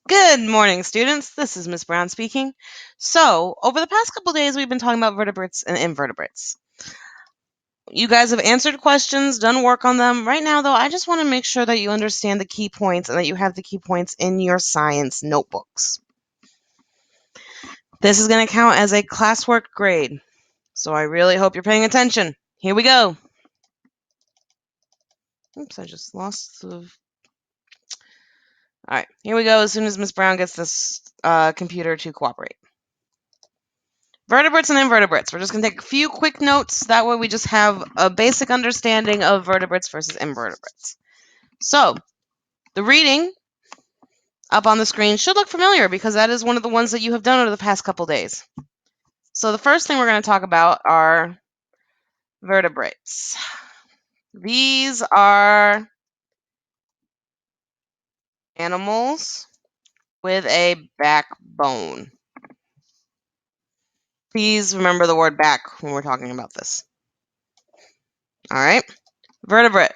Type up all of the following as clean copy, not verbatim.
Good morning, students. This is Miss Brown speaking. So, over the past couple days, we've been talking about vertebrates and invertebrates. You guys have answered questions, done work on them. Right now, though, I just want to make sure that you understand the key points and that you have the key points in your science notebooks. This is going to count as a classwork grade, so I really hope you're paying attention. Here we go. Oops, I just lost the... All right, here we go as soon as Miss Brown gets this computer to cooperate. Vertebrates and invertebrates. We're just going to take a few quick notes. That way we just have a basic understanding of vertebrates versus invertebrates. So, the reading up on the screen should look familiar because that is one of the ones that you have done over the past couple days. So the first thing we're going to talk about are vertebrates. These are animals with a backbone. Please remember the word back when we're talking about this. All right. Vertebrate.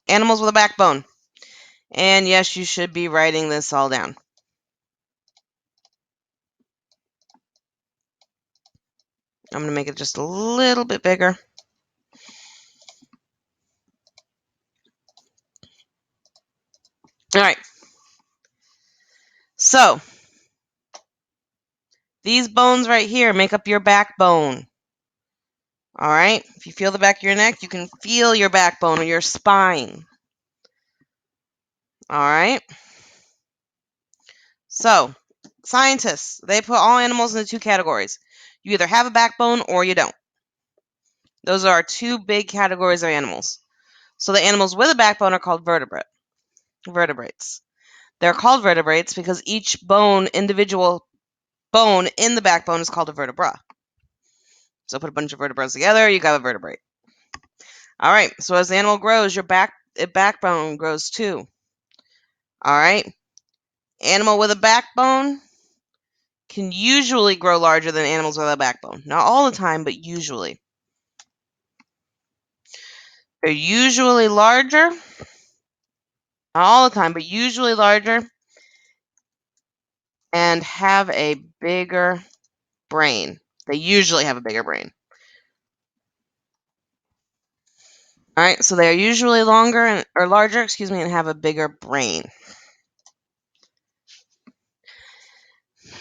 Animals with a backbone. And yes, you should be writing this all down. I'm going to make it just a little bit bigger. All right. So, these bones right here make up your backbone. All right. If you feel the back of your neck, you can feel your backbone or your spine. All right. So, scientists, they put all animals into two categories. You either have a backbone or you don't. Those are our two big categories of animals. So, the animals with a backbone are called vertebrates. They're called vertebrates because each individual bone in the backbone is called a vertebra. So put a bunch of vertebrae together, you got a vertebrate. All right, so as the animal grows, your backbone grows too. All right, animal with a backbone can usually grow larger than animals without a backbone. Not all the time, but usually. They're usually larger, not all the time, but usually larger, and have a bigger brain. They usually have a bigger brain. All right, so they are usually larger, and have a bigger brain.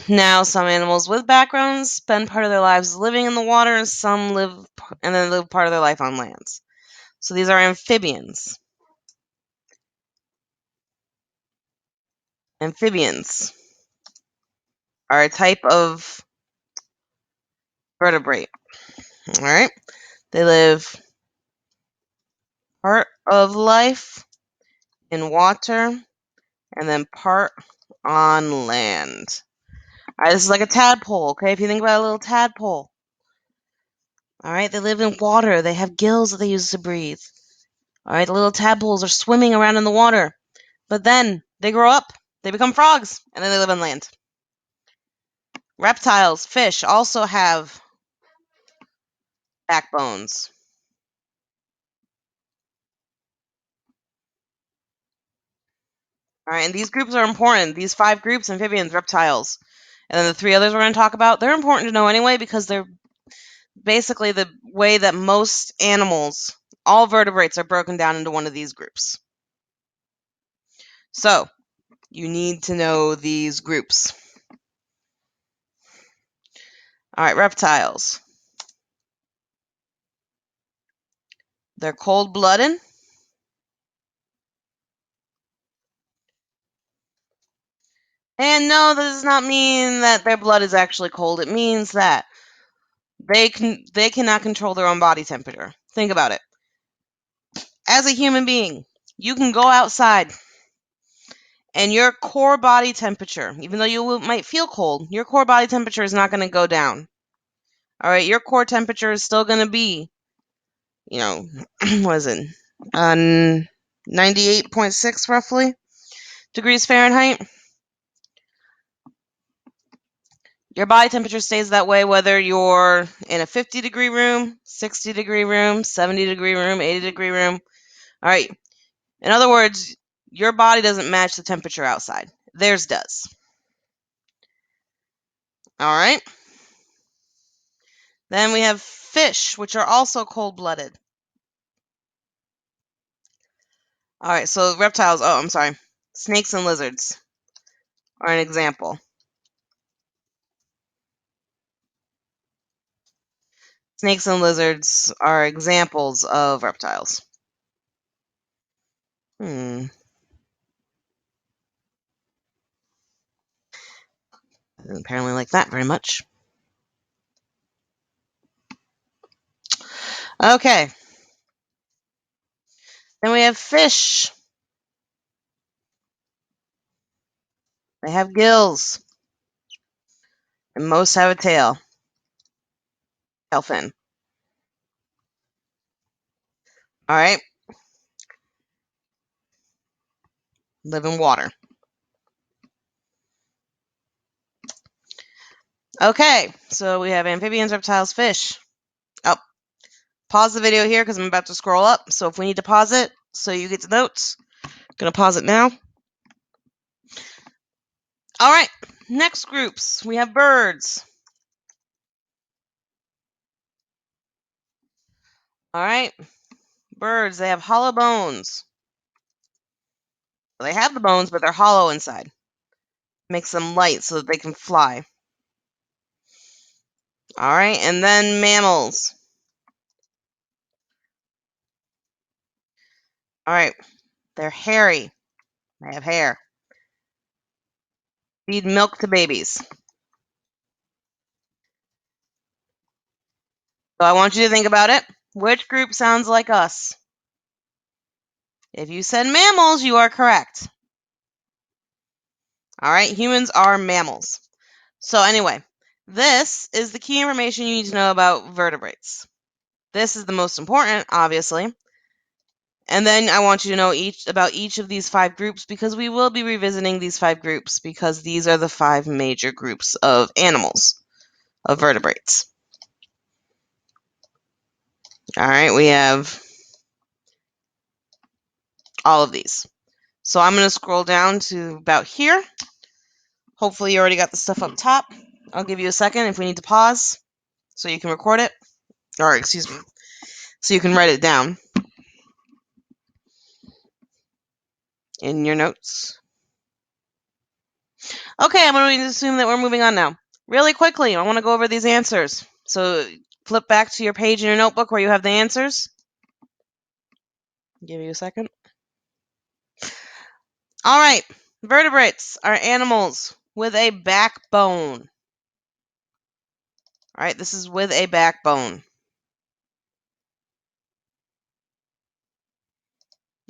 Now, some animals with backgrounds spend part of their lives living in the water, and some live part of their life on land. So these are amphibians. Amphibians are a type of vertebrate. All right, they live part of life in water and then part on land. All right, this is like a tadpole. Okay, if you think about a little tadpole. All right, they live in water. They have gills that they use to breathe. All right, the little tadpoles are swimming around in the water. But then they grow up, they become frogs, and then they live on land. Reptiles, fish also have backbones. All right, and these groups are important. These 5 groups: amphibians, reptiles, and then the 3 others we're going to talk about, they're important to know anyway because they're basically the way that most animals, all vertebrates, are broken down into one of these groups. So, you need to know these groups. All right, reptiles. They're cold-blooded. And no, that does not mean that their blood is actually cold. It means that they cannot control their own body temperature. Think about it. As a human being, you can go outside and your core body temperature, even though you might feel cold, your core body temperature is not going to go down. All right, your core temperature is still going to be, what is it? 98.6 roughly degrees Fahrenheit. Your body temperature stays that way whether you're in a 50-degree room, 60-degree room, 70-degree room, 80-degree room. All right. In other words, your body doesn't match the temperature outside. Theirs does. All right. Then we have fish, which are also cold-blooded. All right, so reptiles. Oh, I'm sorry. Snakes and lizards are an example. Snakes and lizards are examples of reptiles. I didn't apparently like that very much. Okay. Then we have fish. They have gills, and most have a tail fin. All right. Live in water. Okay, so we have amphibians, reptiles, fish. Oh, pause the video here because I'm about to scroll up. So if we need to pause it so you get the notes, I'm going to pause it now. All right, next groups. We have birds. All right, birds, they have hollow bones. They have the bones, but they're hollow inside. Makes them light so that they can fly. All right, and then mammals. All right, they're hairy. They have hair. Feed milk to babies. So I want you to think about it. Which group sounds like us? If you said mammals, you are correct. All right, humans are mammals. So anyway, this is the key information you need to know about vertebrates. This is the most important, obviously. And then I want you to know about each of these 5 groups because we will be revisiting these 5 groups because these are the 5 major groups of animals, of vertebrates. All right, we have all of these. So I'm going to scroll down to about here. Hopefully you already got the stuff up top. I'll give you a second if we need to pause so you can record it. Or, excuse me, so you can write it down in your notes. Okay, I'm going to assume that we're moving on now. Really quickly, I want to go over these answers. So flip back to your page in your notebook where you have the answers. Give you a second. All right, vertebrates are animals with a backbone. All right, this is with a backbone.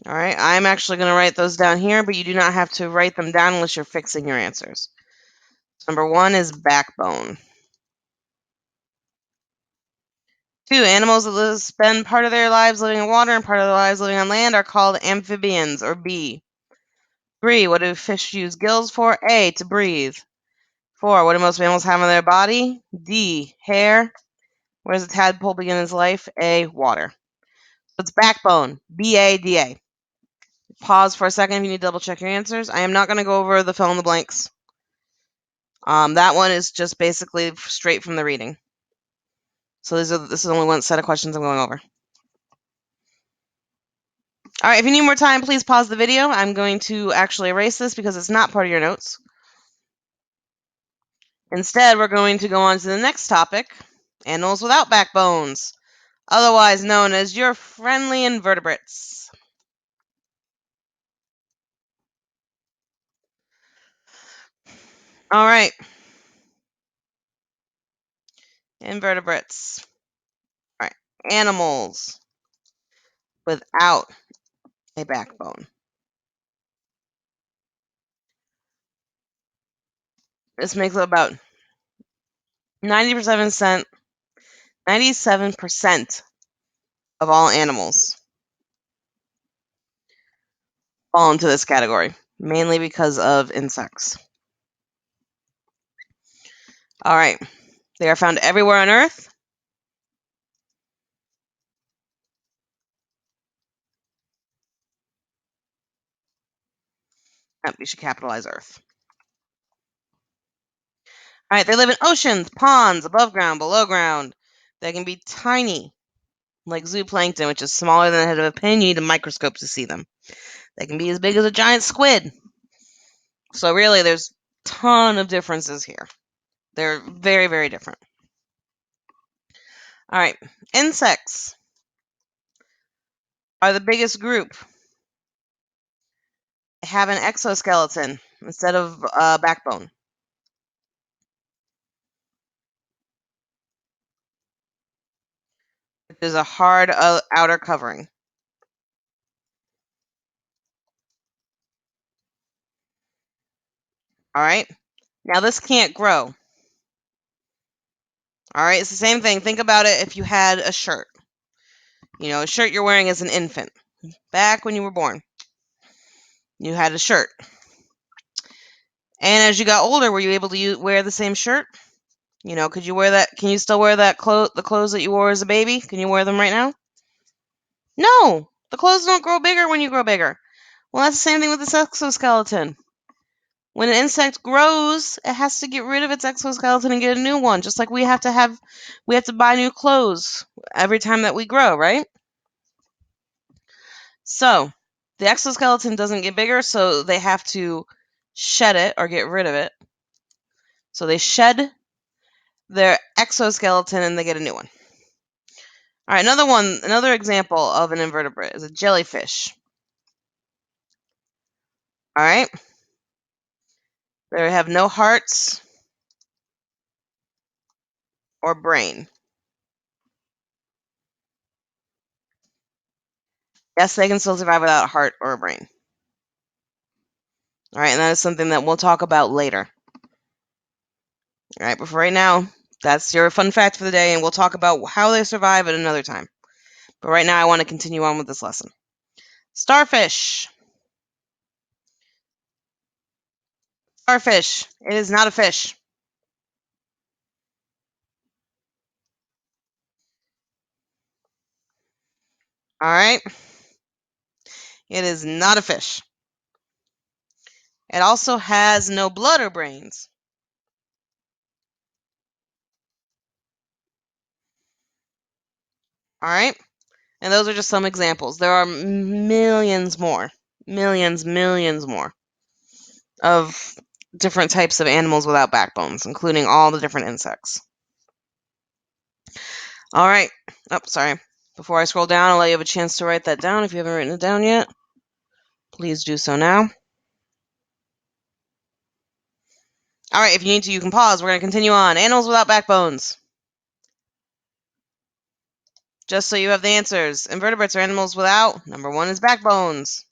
All right, I'm actually going to write those down here, but you do not have to write them down unless you're fixing your answers. Number 1 is backbone. 2, animals that spend part of their lives living in water and part of their lives living on land are called amphibians, or B. 3, what do fish use gills for? A, to breathe. 4, what do most mammals have on their body? D, hair. Where does a tadpole begin his life? A, water. So it's backbone, B-A-D-A. Pause for a second if you need to double check your answers. I am not going to go over the fill in the blanks. That one is just basically straight from the reading. So this is only one set of questions I'm going over. All right, if you need more time, please pause the video. I'm going to actually erase this because it's not part of your notes. Instead, we're going to go on to the next topic, animals without backbones, otherwise known as your friendly invertebrates. All right. Invertebrates. All right. Animals without a backbone. This makes up about 97% of all animals fall into this category, mainly because of insects. All right. They are found everywhere on Earth. We should capitalize Earth. All right, they live in oceans, ponds, above ground, below ground. They can be tiny, like zooplankton, which is smaller than the head of a pin. You need a microscope to see them. They can be as big as a giant squid. So really, there's a ton of differences here. They're very, very different. All right, insects are the biggest group. They have an exoskeleton instead of a backbone. Which is a hard outer covering. All right, now this can't grow. All right, it's the same thing. Think about it if you had a shirt. You know, a shirt you're wearing as an infant. Back when you were born, you had a shirt. And as you got older, were you able to wear the same shirt? You know, could you wear that? Can you still wear the clothes that you wore as a baby? Can you wear them right now? No, the clothes don't grow bigger when you grow bigger. Well, that's the same thing with this exoskeleton. When an insect grows, it has to get rid of its exoskeleton and get a new one. Just like we have to buy new clothes every time that we grow, right? So the exoskeleton doesn't get bigger, so they have to shed it or get rid of it. So they shed their exoskeleton and they get a new one. All right, another example of an invertebrate is a jellyfish. All right, they have no hearts or brain. Yes, they can still survive without a heart or a brain. All right, and that is something that we'll talk about later. All right, but for right now, that's your fun fact for the day, and we'll talk about how they survive at another time. But right now, I want to continue on with this lesson. Starfish. Starfish. It is not a fish. All right? It is not a fish. It also has no blood or brains. All right? And those are just some examples. There are millions more. Millions more of different types of animals without backbones, including all the different insects. All right. Oh, sorry. Before I scroll down, I'll let you have a chance to write that down if you haven't written it down yet. Please do so now. All right, if you need to, you can pause. We're going to continue on. Animals without backbones. Just so you have the answers. Invertebrates are animals without, number 1 is backbones.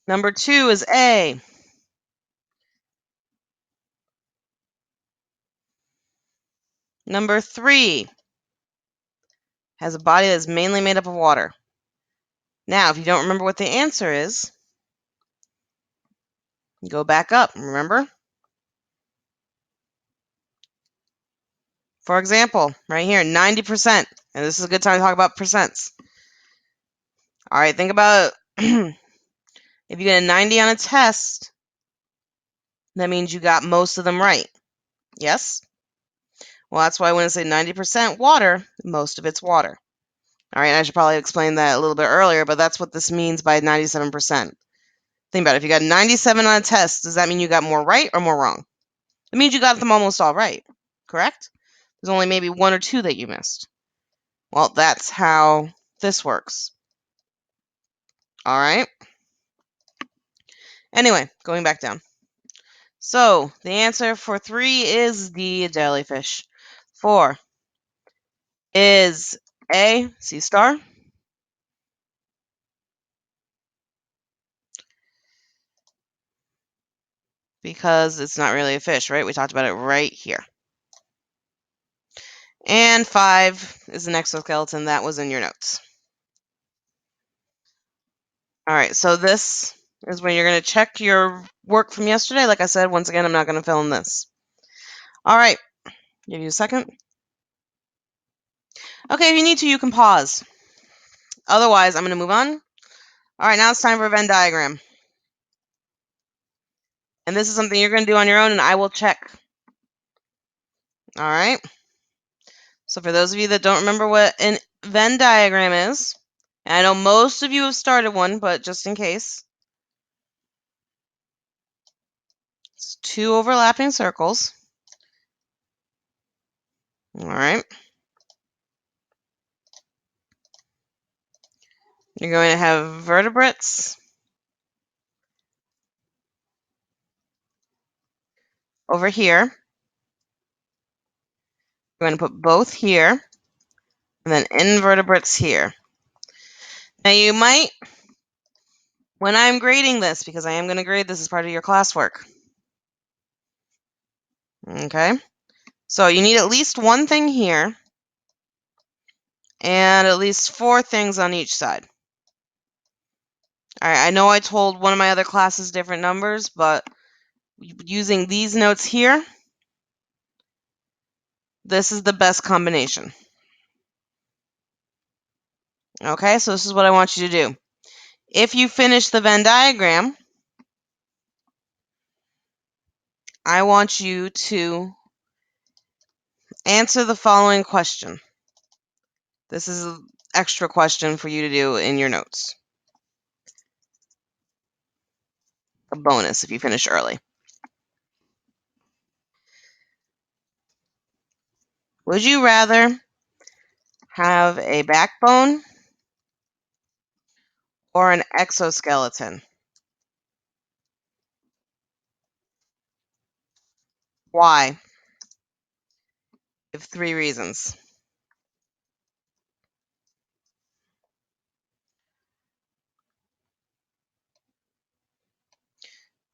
Number 2 is A. Number 3 has a body that is mainly made up of water. Now, if you don't remember what the answer is, go back up, remember? For example, right here, 90%. And this is a good time to talk about percents. All right, think about if you get a 90 on a test, that means you got most of them right. Yes? Well, that's why when I say 90% water, most of it's water. All right, I should probably explain that a little bit earlier, but that's what this means by 97%. Think about it. If you got 97 on a test, does that mean you got more right or more wrong? It means you got them almost all right, correct? There's only maybe 1 or 2 that you missed. Well, that's how this works. All right? Anyway, going back down. So, the answer for 3 is the jellyfish. 4 is A, sea star. Because it's not really a fish, right? We talked about it right here. And 5 is an exoskeleton. That was in your notes. All right, so this is when you're going to check your work from yesterday. Like I said, once again, I'm not going to fill in this. All right, give you a second. Okay, if you need to, you can pause. Otherwise, I'm going to move on. All right, now it's time for a Venn diagram. And this is something you're going to do on your own, and I will check. All right? So for those of you that don't remember what an Venn diagram is, and I know most of you have started one, but just in case, it's 2 overlapping circles. All right? You're going to have vertebrates over here. You're going to put both here, and then invertebrates here. Now you might, when I'm grading this, because I am going to grade this as part of your classwork. Okay? So you need at least one thing here, and at least 4 things on each side. All right, I know I told one of my other classes different numbers, but using these notes here, this is the best combination. Okay, so this is what I want you to do. If you finish the Venn diagram, I want you to answer the following question. This is an extra question for you to do in your notes. A bonus if you finish early. Would you rather have a backbone or an exoskeleton? Why? Give 3 reasons.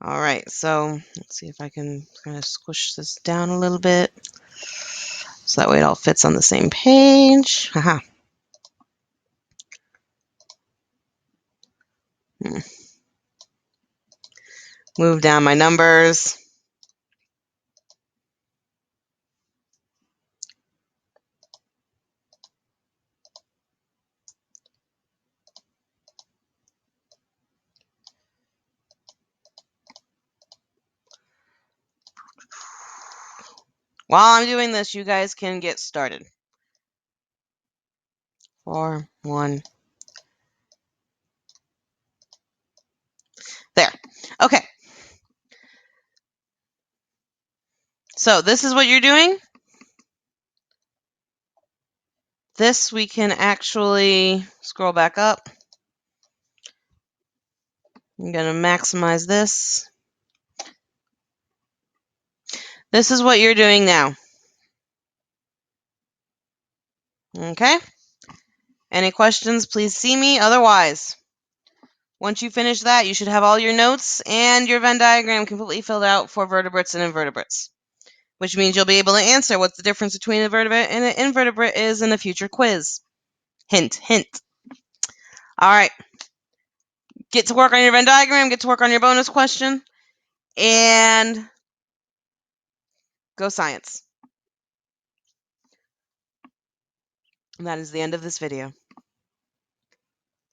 All right, so let's see if I can kind of squish this down a little bit so that way it all fits on the same page. Haha. Move down my numbers. While I'm doing this, you guys can get started. 4, 1. There. Okay. So this is what you're doing. This we can actually scroll back up. I'm going to maximize this. This is what you're doing now. Okay? Any questions, please see me. Otherwise, once you finish that, you should have all your notes and your Venn diagram completely filled out for vertebrates and invertebrates, which means you'll be able to answer what the difference between a vertebrate and an invertebrate is in a future quiz. Hint, hint. All right. Get to work on your Venn diagram, get to work on your bonus question, and go science. And that is the end of this video.